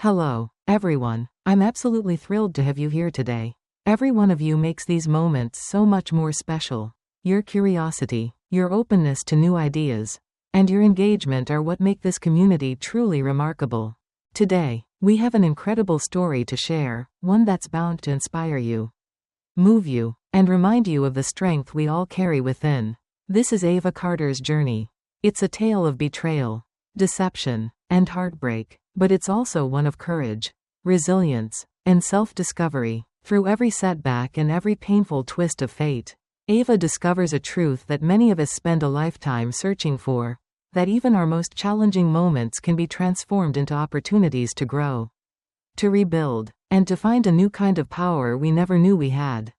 Hello, everyone. I'm absolutely thrilled to have you here today. Every one of you makes these moments so much more special. Your curiosity, your openness to new ideas, and your engagement are what make this community truly remarkable. Today, we have an incredible story to share, one that's bound to inspire you, move you, and remind you of the strength we all carry within. This is Ava Carter's journey. It's a tale of betrayal, deception, and heartbreak, but it's also one of courage, resilience, and self-discovery. Through every setback and every painful twist of fate, Ava discovers a truth that many of us spend a lifetime searching for, that even our most challenging moments can be transformed into opportunities to grow, to rebuild, and to find a new kind of power we never knew we had.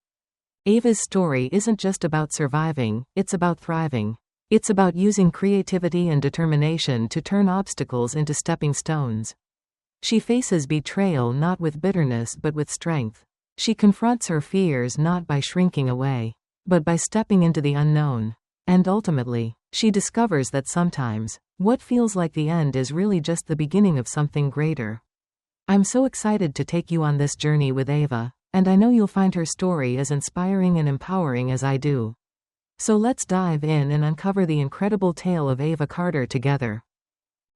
Ava's story isn't just about surviving, it's about thriving. It's about using creativity and determination to turn obstacles into stepping stones. She faces betrayal not with bitterness but with strength. She confronts her fears not by shrinking away, but by stepping into the unknown. And ultimately, she discovers that sometimes, what feels like the end is really just the beginning of something greater. I'm so excited to take you on this journey with Ava, and I know you'll find her story as inspiring and empowering as I do. So let's dive in and uncover the incredible tale of Ava Carter together.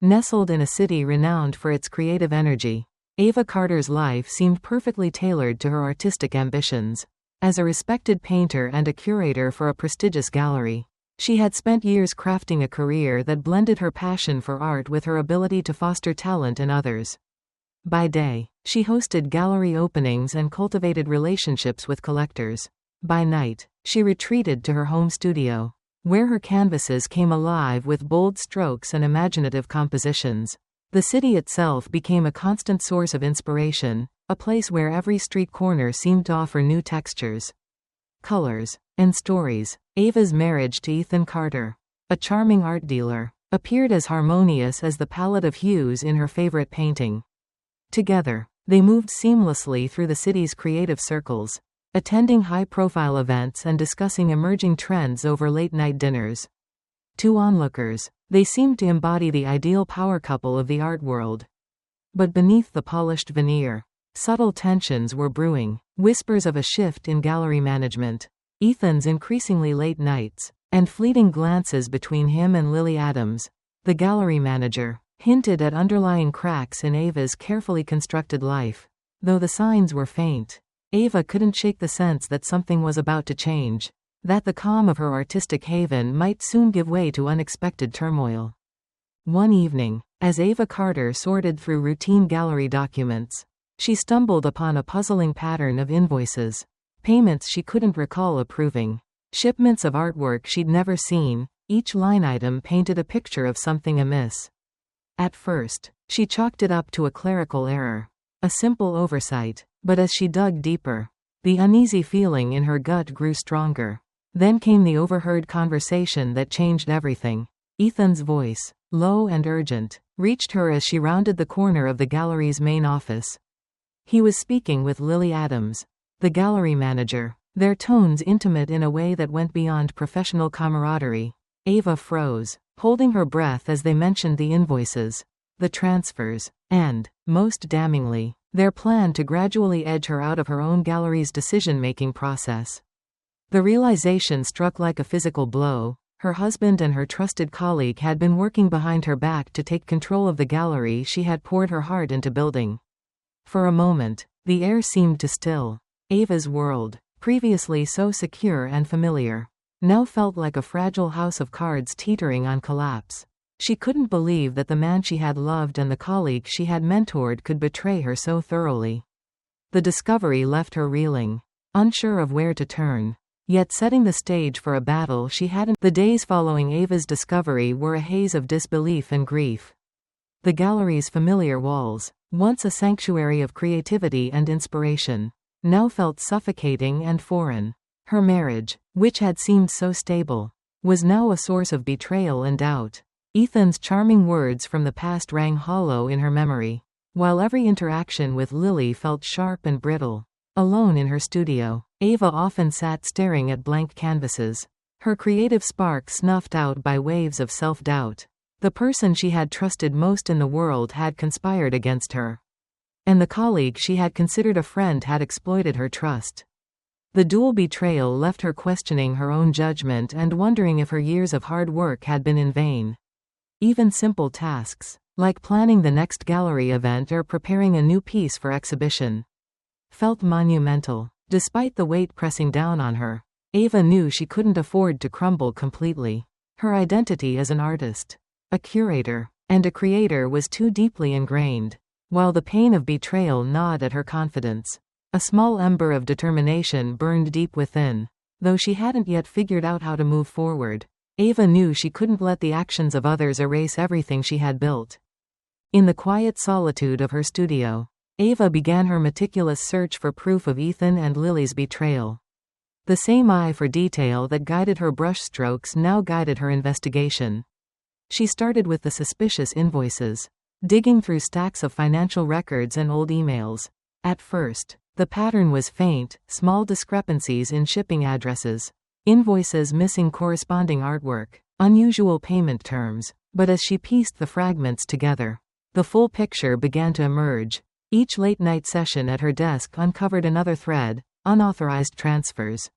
Nestled in a city renowned for its creative energy, Ava Carter's life seemed perfectly tailored to her artistic ambitions. As a respected painter and a curator for a prestigious gallery, she had spent years crafting a career that blended her passion for art with her ability to foster talent in others. By day, she hosted gallery openings and cultivated relationships with collectors. By night, she retreated to her home studio, where her canvases came alive with bold strokes and imaginative compositions. The city itself became a constant source of inspiration, a place where every street corner seemed to offer new textures, colors, and stories. Ava's marriage to Ethan Carter, a charming art dealer, appeared as harmonious as the palette of hues in her favorite painting. Together, they moved seamlessly through the city's creative circles, attending high-profile events and discussing emerging trends over late-night dinners. To onlookers, they seemed to embody the ideal power couple of the art world. But beneath the polished veneer, subtle tensions were brewing, whispers of a shift in gallery management, Ethan's increasingly late nights, and fleeting glances between him and Lily Adams, the gallery manager, hinted at underlying cracks in Ava's carefully constructed life. Though the signs were faint, Ava couldn't shake the sense that something was about to change, that the calm of her artistic haven might soon give way to unexpected turmoil. One evening, as Ava Carter sorted through routine gallery documents, she stumbled upon a puzzling pattern of invoices, payments she couldn't recall approving, shipments of artwork she'd never seen. Each line item painted a picture of something amiss. At first, she chalked it up to a clerical error, a simple oversight. But as she dug deeper, the uneasy feeling in her gut grew stronger. Then came the overheard conversation that changed everything. Ethan's voice, low and urgent, reached her as she rounded the corner of the gallery's main office. He was speaking with Lily Adams, the gallery manager, their tones intimate in a way that went beyond professional camaraderie. Ava froze, holding her breath as they mentioned the invoices, the transfers, and, most damningly, their plan to gradually edge her out of her own gallery's decision-making process. The realization struck like a physical blow. Her husband and her trusted colleague had been working behind her back to take control of the gallery she had poured her heart into building. For a moment, the air seemed to still. Ava's world, previously so secure and familiar, now felt like a fragile house of cards teetering on collapse. She couldn't believe that the man she had loved and the colleague she had mentored could betray her so thoroughly. The discovery left her reeling, unsure of where to turn, yet setting the stage for a battle she hadn't. The days following Ava's discovery were a haze of disbelief and grief. The gallery's familiar walls, once a sanctuary of creativity and inspiration, now felt suffocating and foreign. Her marriage, which had seemed so stable, was now a source of betrayal and doubt. Ethan's charming words from the past rang hollow in her memory, while every interaction with Lily felt sharp and brittle. Alone in her studio, Ava often sat staring at blank canvases, her creative spark snuffed out by waves of self-doubt. The person she had trusted most in the world had conspired against her. and the colleague she had considered a friend had exploited her trust. The dual betrayal left her questioning her own judgment and wondering if her years of hard work had been in vain. Even simple tasks, like planning the next gallery event or preparing a new piece for exhibition, felt monumental. Despite the weight pressing down on her, Ava knew she couldn't afford to crumble completely. Her identity as an artist, a curator, and a creator was too deeply ingrained. While the pain of betrayal gnawed at her confidence, a small ember of determination burned deep within. Though she hadn't yet figured out how to move forward, Ava knew she couldn't let the actions of others erase everything she had built. In the quiet solitude of her studio, Ava began her meticulous search for proof of Ethan and Lily's betrayal. The same eye for detail that guided her brushstrokes now guided her investigation. She started with the suspicious invoices, digging through stacks of financial records and old emails. At first, the pattern was faint: small discrepancies in shipping addresses, invoices missing corresponding artwork, unusual payment terms. But as she pieced the fragments together, the full picture began to emerge. Each late-night session at her desk uncovered another thread: unauthorized transfers,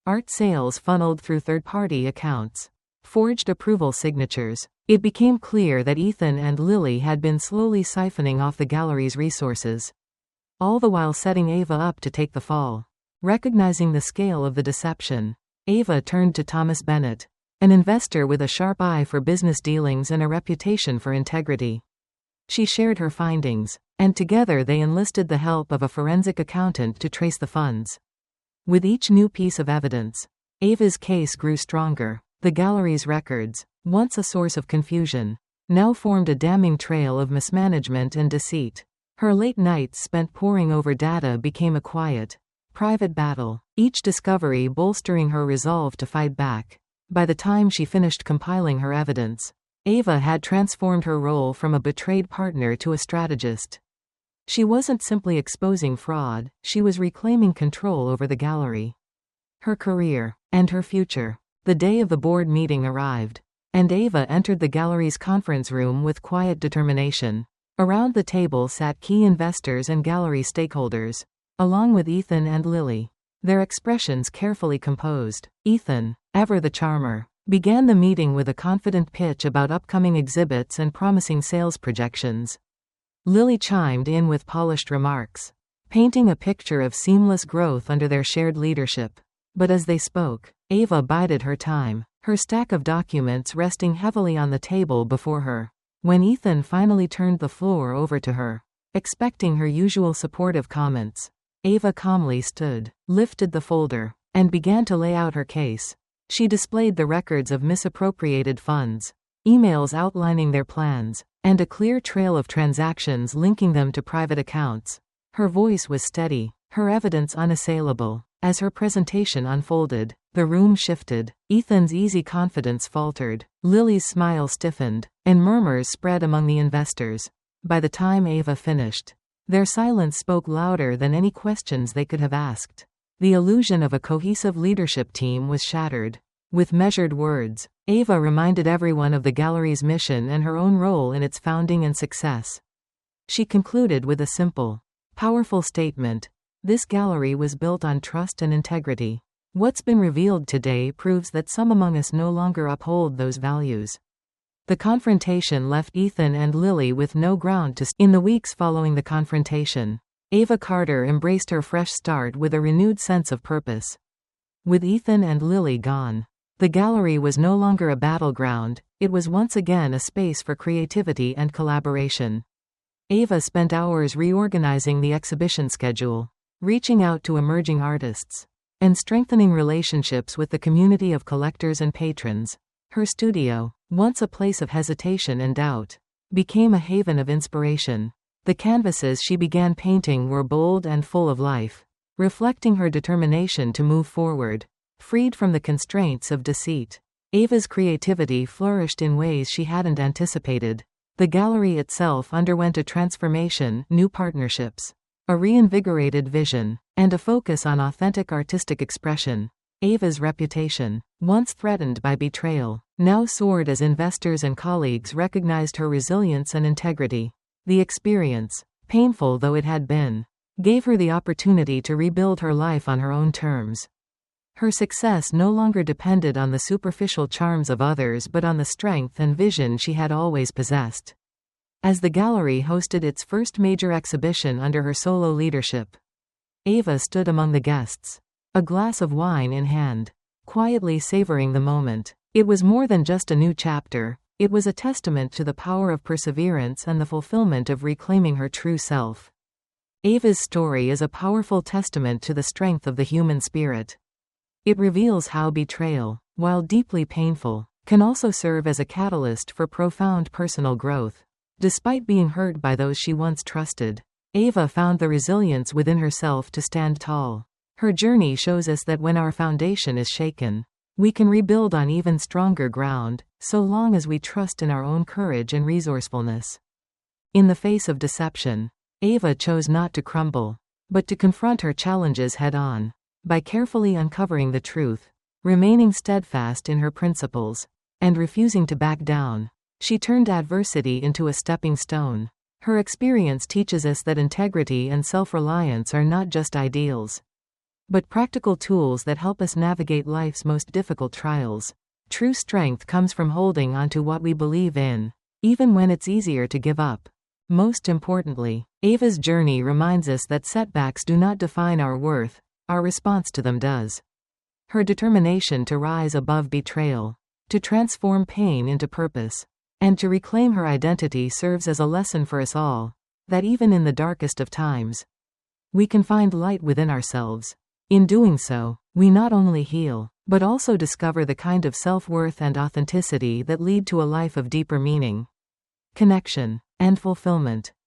art sales funneled through third-party accounts, forged approval signatures. It became clear that Ethan and Lily had been slowly siphoning off the gallery's resources, all the while setting Ava up to take the fall. Recognizing the scale of the deception, Ava turned to Thomas Bennett, an investor with a sharp eye for business dealings and a reputation for integrity. She shared her findings, and together they enlisted the help of a forensic accountant to trace the funds. With each new piece of evidence, Ava's case grew stronger. The gallery's records, once a source of confusion, now formed a damning trail of mismanagement and deceit. Her late nights spent poring over data became a quiet, private battle, each discovery bolstering her resolve to fight back. By the time she finished compiling her evidence, Ava had transformed her role from a betrayed partner to a strategist. She wasn't simply exposing fraud, she was reclaiming control over the gallery, her career, and her future. The day of the board meeting arrived, and Ava entered the gallery's conference room with quiet determination. Around the table sat key investors and gallery stakeholders, along with Ethan and Lily, their expressions carefully composed. Ethan, ever the charmer, began the meeting with a confident pitch about upcoming exhibits and promising sales projections. Lily chimed in with polished remarks, painting a picture of seamless growth under their shared leadership. But as they spoke, Ava bided her time, her stack of documents resting heavily on the table before her. When Ethan finally turned the floor over to her, expecting her usual supportive comments, Ava calmly stood, lifted the folder, and began to lay out her case. She displayed the records of misappropriated funds, emails outlining their plans, and a clear trail of transactions linking them to private accounts. Her voice was steady, her evidence unassailable. As her presentation unfolded, the room shifted. Ethan's easy confidence faltered, Lily's smile stiffened, and murmurs spread among the investors. By the time Ava finished, their silence spoke louder than any questions they could have asked. The illusion of a cohesive leadership team was shattered. With measured words, Ava reminded everyone of the gallery's mission and her own role in its founding and success. She concluded with a simple, powerful statement: this gallery was built on trust and integrity. What's been revealed today proves that some among us no longer uphold those values. The confrontation left Ethan and Lily with no ground to stand. In the weeks following the confrontation, Ava Carter embraced her fresh start with a renewed sense of purpose. With Ethan and Lily gone, the gallery was no longer a battleground, it was once again a space for creativity and collaboration. Ava spent hours reorganizing the exhibition schedule, reaching out to emerging artists, and strengthening relationships with the community of collectors and patrons. Her studio, once a place of hesitation and doubt, became a haven of inspiration. The canvases she began painting were bold and full of life, reflecting her determination to move forward, freed from the constraints of deceit. Ava's creativity flourished in ways she hadn't anticipated. The gallery itself underwent a transformation, new partnerships, a reinvigorated vision, and a focus on authentic artistic expression. Ava's reputation, once threatened by betrayal, now soared as investors and colleagues recognized her resilience and integrity. The experience, painful though it had been, gave her the opportunity to rebuild her life on her own terms. Her success no longer depended on the superficial charms of others but on the strength and vision she had always possessed. As the gallery hosted its first major exhibition under her solo leadership, Ava stood among the guests, a glass of wine in hand, quietly savoring the moment. It was more than just a new chapter, it was a testament to the power of perseverance and the fulfillment of reclaiming her true self. Ava's story is a powerful testament to the strength of the human spirit. It reveals how betrayal, while deeply painful, can also serve as a catalyst for profound personal growth. Despite being hurt by those she once trusted, Ava found the resilience within herself to stand tall. Her journey shows us that when our foundation is shaken, we can rebuild on even stronger ground, so long as we trust in our own courage and resourcefulness. In the face of deception, Ava chose not to crumble, but to confront her challenges head-on. By carefully uncovering the truth, remaining steadfast in her principles, and refusing to back down, she turned adversity into a stepping stone. Her experience teaches us that integrity and self-reliance are not just ideals, but practical tools that help us navigate life's most difficult trials. True strength comes from holding on to what we believe in, even when it's easier to give up. Most importantly, Ava's journey reminds us that setbacks do not define our worth, our response to them does. Her determination to rise above betrayal, to transform pain into purpose, and to reclaim her identity serves as a lesson for us all, that even in the darkest of times, we can find light within ourselves. In doing so, we not only heal, but also discover the kind of self-worth and authenticity that lead to a life of deeper meaning, connection, and fulfillment.